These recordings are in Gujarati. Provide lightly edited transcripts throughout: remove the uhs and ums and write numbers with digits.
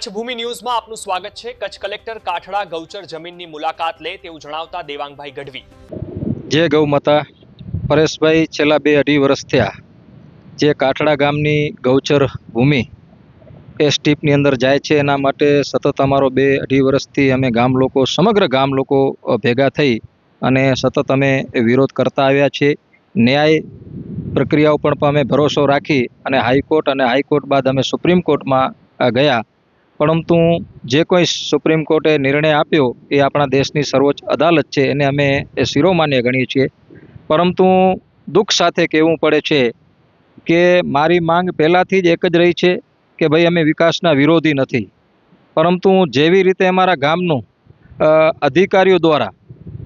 કચ્છ ભૂમિ ન્યૂઝમાં આપનું સ્વાગત છે। કચ્છ કલેક્ટર કાઠડા ગૌચર જમીનની મુલાકાત લે તેવું જણાવતા દેવાંગભાઈ ગઢવી। જે ગૌમાતા પરેશભાઈ છેલ્લા 2-2.5 વર્ષ થયા જે કાઠડા ગામની ગૌચર ભૂમિ એ સ્ટીપની અંદર જાય છે, એના માટે સતત અમારો 2-2.5 વર્ષથી અમે ગામ લોકો સમગ્ર ગામ લોકો ભેગા થઈ અને સતત અમે વિરોધ કરતા આવ્યા છીએ। ન્યાય પ્રક્રિયા ઉપર પણ અમે ભરોસો રાખી અને હાઈકોર્ટ બાદ અમે સુપ્રીમ કોર્ટમાં ગયા, પરંતુ જે કોઈ સુપ્રીમ કોર્ટે નિર્ણય આપ્યો એ આપણા દેશની સર્વોચ્ચ અદાલત છે, એને અમે શિરોમાન્ય ગણીએ છીએ। પરંતુ દુઃખ સાથે કહેવું પડે છે કે મારી માંગ પહેલાંથી જ એક જ રહી છે કે ભાઈ અમે વિકાસના વિરોધી નથી, પરંતુ જેવી રીતે અમારા ગામનું અધિકારીઓ દ્વારા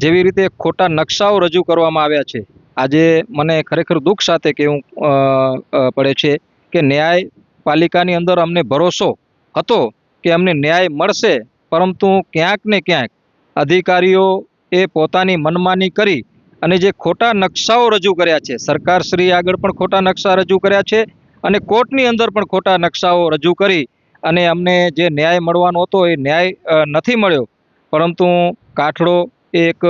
જેવી રીતે ખોટા નકશાઓ રજૂ કરવામાં આવ્યા છે, આજે મને ખરેખર દુઃખ સાથે કહેવું પડે છે કે ન્યાયપાલિકાની અંદર અમને ભરોસો હતો કે અમને ન્યાય મળશે, પરંતુ ક્યાંક ને ક્યાંક અધિકારીઓ એ પોતાની મનમાની કરી અને જે ખોટા નકશાઓ રજૂ કર્યા છે, સરકારશ્રી આગળ પણ ખોટા નકશા રજૂ કર્યા છે અને કોર્ટની અંદર પણ ખોટા નકશાઓ રજૂ કરી અને અમને જે ન્યાય મળવાનો હતો એ ન્યાય નથી મળ્યો। પરંતુ કાઠડો એક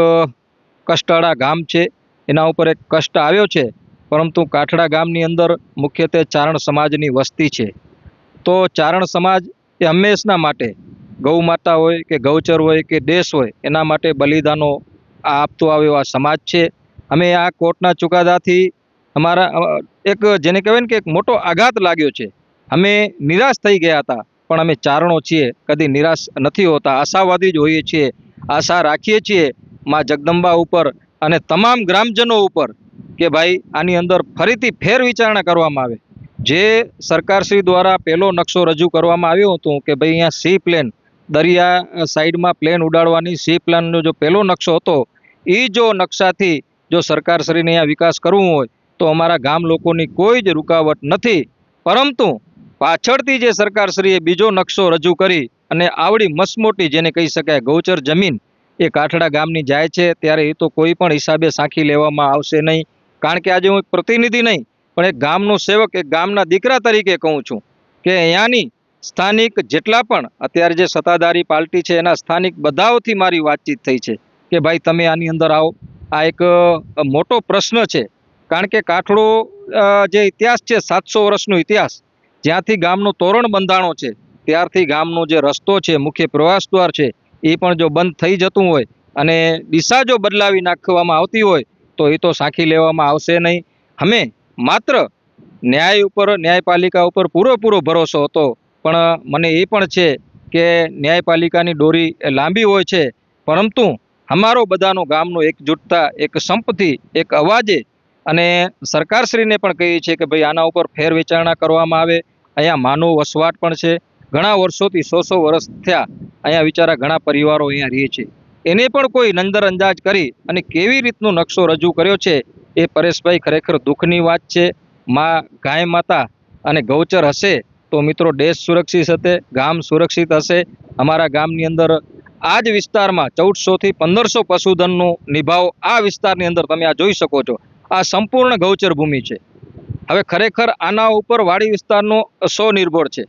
કષ્ટાળા ગામ છે, એના ઉપર એક કષ્ટ આવ્યો છે, પરંતુ કાઠડા ગામની અંદર મુખ્યત્વે ચારણ સમાજની વસ્તી છે। તો ચારણ સમાજ એ હંમેશના માટે ગૌ માતા હોય કે ગૌચર હોય કે દેશ હોય એના માટે બલિદાનો આપતો આવ્યો આ સમાજ છે। અમે આ કોર્ટના ચુકાદાથી અમારા એક જેને કહેવાય ને કે એક મોટો આઘાત લાગ્યો છે। અમે નિરાશ થઈ ગયા હતા, પણ અમે ચારણો છીએ, કદી નિરાશ નથી હોતા, આશાવાદી જ હોઈએ છીએ। આશા રાખીએ છીએ માં જગદંબા ઉપર અને તમામ ગ્રામજનો ઉપર કે ભાઈ આની અંદર ફરીથી ફેર વિચારણા કરવામાં આવે। જે સરકારશ્રી દ્વારા પહેલો નકશો રજૂ કરવામાં આવ્યો હતો કે ભાઈ અહીંયા સી પ્લેન દરિયા સાઈડમાં પ્લેન ઉડાડવાની સી પ્લેનનો જો પહેલો નકશો હતો, એ જો નકશાથી જો સરકારશ્રીને અહીંયા વિકાસ કરવું હોય તો અમારા ગામ લોકોની કોઈ જ રૂકાવટ નથી, પરંતુ પાછળથી જે સરકારશ્રીએ બીજો નકશો રજૂ કરી અને આવડી મસમોટી જેને કહી શકાય ગૌચર જમીન એ કાઠડા ગામની જાય છે, ત્યારે એ તો કોઈ પણ હિસાબે સાંખી લેવામાં આવશે નહીં। કારણ કે આજે હું એક પ્રતિનિધિ નહીં પણ એક ગામનો સેવક, એક ગામના દીકરા તરીકે કહું છું કે અહીંયાની સ્થાનિક જેટલા પણ અત્યારે જે સત્તાધારી પાર્ટી છે એના સ્થાનિક બધાઓથી મારી વાતચીત થઈ છે કે ભાઈ તમે આની અંદર આવો। આ એક મોટો પ્રશ્ન છે, કારણ કે કાઠડો જે ઇતિહાસ છે 700 વર્ષનો ઇતિહાસ, જ્યાંથી ગામનો તોરણ બંધાણો છે ત્યારથી ગામનો જે રસ્તો છે, મુખ્ય પ્રવાસ દ્વાર છે, એ પણ જો બંધ થઈ જતું હોય અને દિશા જો બદલાવી નાખવામાં આવતી હોય તો એ તો સાંખી લેવામાં આવશે નહીં। અમે માત્ર ન્યાય ઉપર, ન્યાયપાલિકા ઉપર પૂરેપૂરો ભરોસો હતો, પણ મને એ પણ છે કે ન્યાયપાલિકાની દોરી લાંબી હોય છે, પરંતુ અમારો બધાનો ગામનો એકજૂટતા, એક સંપથી, એક અવાજે અને સરકારશ્રીને પણ કહીએ છીએ કે ભાઈ આના ઉપર ફેર વિચારણા કરવામાં આવે। અહીંયા માનવ વસવાટ પણ છે, ઘણા વર્ષોથી 100 વર્ષ થયા અહીંયા વિચારા ઘણા પરિવારો અહીંયા રહે છે, એને પણ કોઈ નજરઅંદાજ કરી અને કેવી રીતનો નકશો રજૂ કર્યો છે એ પરેશભાઈ ખરેખર દુઃખની વાત છે। ગાય માતા અને ગૌચર હશે તો મિત્રો દેશ સુરક્ષિત હશે, ગામ સુરક્ષિત હશે। અમારા ગામની અંદર આ જ વિસ્તારમાં 1400 થી 1500 પશુધનનો નિભાવ આ વિસ્તારની અંદર તમે આ જોઈ શકો છો। આ સંપૂર્ણ ગૌચર ભૂમિ છે। હવે ખરેખર આના ઉપર વાડી વિસ્તારનો 100 નિર્ભર છે,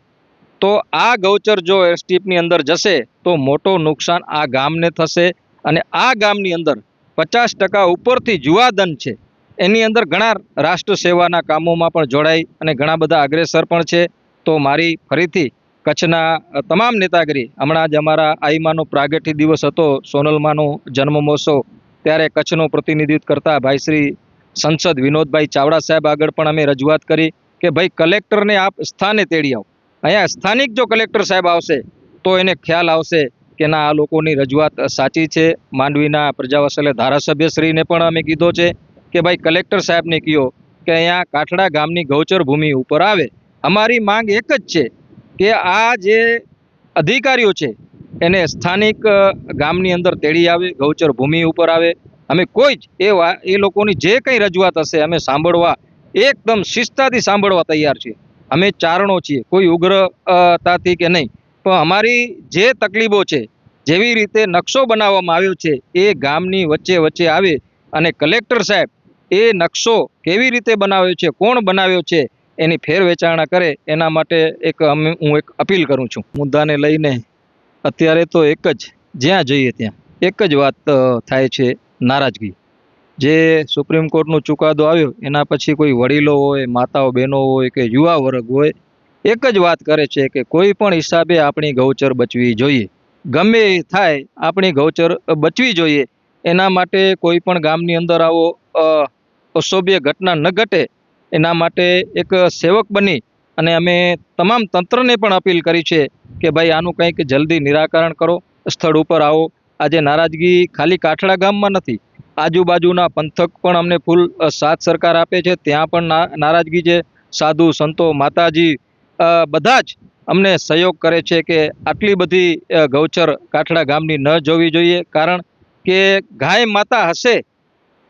તો આ ગૌચર જો એરસ્ટ્રીપની અંદર જશે તો મોટો નુકસાન આ ગામને થશે અને આ ગામની અંદર 50% ઉપરથી યુવાધન છે, એની અંદર ઘણા રાષ્ટ્ર સેવાના કામોમાં પણ જોડાઈ અને ઘણા બધા અગ્રેસર પણ છે। તો મારી ફરીથી કચ્છના તમામ નેતાગીરી, હમણાં જ અમારા આઈમાનો પ્રાગટ્ય દિવસ હતો, સોનલમાનો જન્મ મહોત્સવ, ત્યારે કચ્છનું પ્રતિનિધિત્વ કરતા ભાઈ શ્રી સંસદ વિનોદભાઈ ચાવડા સાહેબ આગળ પણ અમે રજૂઆત કરી કે ભાઈ કલેક્ટરને આપ સ્થાને તેડી આવો। અહીંયા સ્થાનિક જો કલેક્ટર સાહેબ આવશે તો એને ખ્યાલ આવશે કે ના આ લોકોની રજૂઆત સાચી છે। માંડવીના પ્રજાવત્સલ્ય ધારાસભ્યશ્રીને પણ અમે કીધો છે કે ભાઈ કલેક્ટર સાહેબને કહો કે અહીંયા કાઠડા ગામની ગૌચર ભૂમિ ઉપર આવે। અમારી માંગ એક જ છે કે આ જે અધિકારીઓ છે એને સ્થાનિક ગામની અંદર તેડી આવે, ગૌચર ભૂમિ ઉપર આવે। અમે કોઈ જ એ લોકોની જે કંઈ રજૂઆત હશે અમે સાંભળવા એકદમ શિસ્તતાથી સાંભળવા તૈયાર છીએ। અમે ચારણો છીએ, કોઈ ઉગ્રતાથી કે નહીં, પણ અમારી જે તકલીફો છે, જેવી રીતે નકશો બનાવવામાં આવ્યો છે એ ગામની વચ્ચે વચ્ચે આવે અને કલેક્ટર સાહેબ એ નકશો કેવી રીતે બનાવ્યો છે, કોણ બનાવ્યો છે એની ફેર વેચારણા કરે એના માટે હું એક અપીલ કરું છું. મુદ્દાને લઈને અત્યારે તો જ્યાં જઈએ ત્યાં એક જ વાત થાય છે, નારાજગી. જે સુપ્રીમ કોર્ટનો ચુકાદો આવ્યો એના પછી કોઈ વડીલો હોય, માતાઓ બહેનો હોય કે યુવા વર્ગ હોય, એક જ વાત કરે છે કે કોઈ પણ હિસાબે આપણી ગૌચર બચવી જોઈએ. ગમે એ થાય આપણી ગૌચર બચવી જોઈએ. એના માટે કોઈ પણ ગામની અંદર આવો અસભ્ય ઘટના ન ઘટે એના માટે એક સેવક બની અને અમે તમામ તંત્રને પણ અપીલ કરી છે કે ભાઈ આનું કંઈક જલ્દી નિરાકરણ કરો, સ્થળ ઉપર આવો. આજે નારાજગી ખાલી કાઠડા ગામમાં નથી, આજુબાજુના પંથક પણ અમને ફૂલ સાથ સરકાર આપે છે. ત્યાં પણ નારાજગી છે. સાધુ સંતો માતાજી બધા જ અમને સહયોગ કરે છે કે આટલી બધી ગૌચર કાઠડા ગામની ન જોવી જોઈએ. કારણ કે ગાય માતા હશે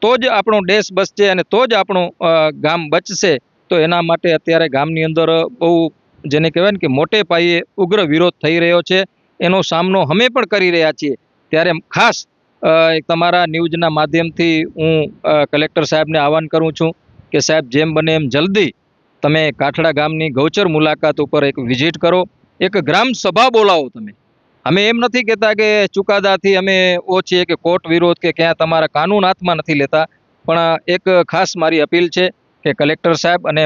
તો જ આપણો દેશ બચશે અને તો જ આપણું ગામ બચશે. તો એના માટે અત્યારે ગામની અંદર બહુ જેને કહેવાય ને કે મોટે પાયે ઉગ્ર વિરોધ થઈ રહ્યો છે. એનો સામનો અમે પણ કરી રહ્યા છીએ. ત્યારે ખાસ તમારા ન્યૂઝના માધ્યમથી હું કલેક્ટર સાહેબને આહવાન કરું છું કે સાહેબ જેમ બને એમ જલ્દી તમે કાઠડા ગામની ગૌચર મુલાકાત ઉપર એક વિઝિટ કરો, એક ગ્રામ સભા બોલાવો. તમે અમે એમ નથી કહેતા કે ચુકાદાથી અમે છીએ કે કોર્ટ વિરોધ કે ક્યાં તમારા કાનૂન હાથમાં નથી લેતા, પણ એક ખાસ મારી અપીલ છે કે કલેક્ટર સાહેબ અને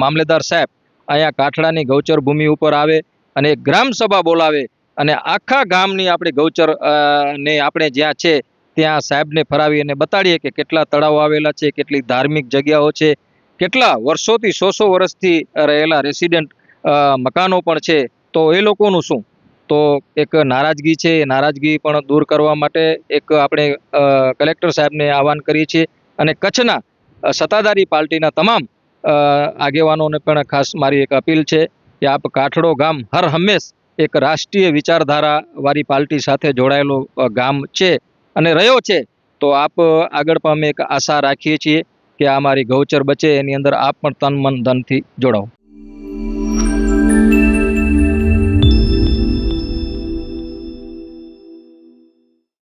મામલેદાર સાહેબ અહીંયા કાઠડાની ગૌચર ભૂમિ ઉપર આવે અને એક ગ્રામ સભા બોલાવે અને આખા ગામની આપણે ગૌચર ને આપણે જ્યાં છે ત્યાં સાહેબને ફરાવી અને બતાડીએ કે કેટલા તળાવો આવેલા છે, કેટલી ધાર્મિક જગ્યાઓ છે, કેટલા વર્ષોથી 100 વર્ષથી રહેલા રેસિડેન્ટ મકાનો પણ છે. તો એ લોકોનું શું? તો એક નારાજગી છે, એ નારાજગી પણ દૂર કરવા માટે એક આપણે કલેક્ટર સાહેબને આહવાન કરીએ છીએ અને કચ્છના સત્તાધારી પાર્ટીના તમામ આગેવાનોને પણ ખાસ મારી એક અપીલ છે કે આપ કાઠડો ગામ હર હંમેશ એક રાષ્ટ્રીય વિચારધારા વાળી પાર્ટી સાથે જોડાયેલો ગામ છે અને રહ્યો છે. તો આપ આગળ પણ અમે એક આશા રાખીએ છીએ કે આ મારી ગૌચર બચે એની અંદર આપ પણ તન મન ધનથી જોડાઓ.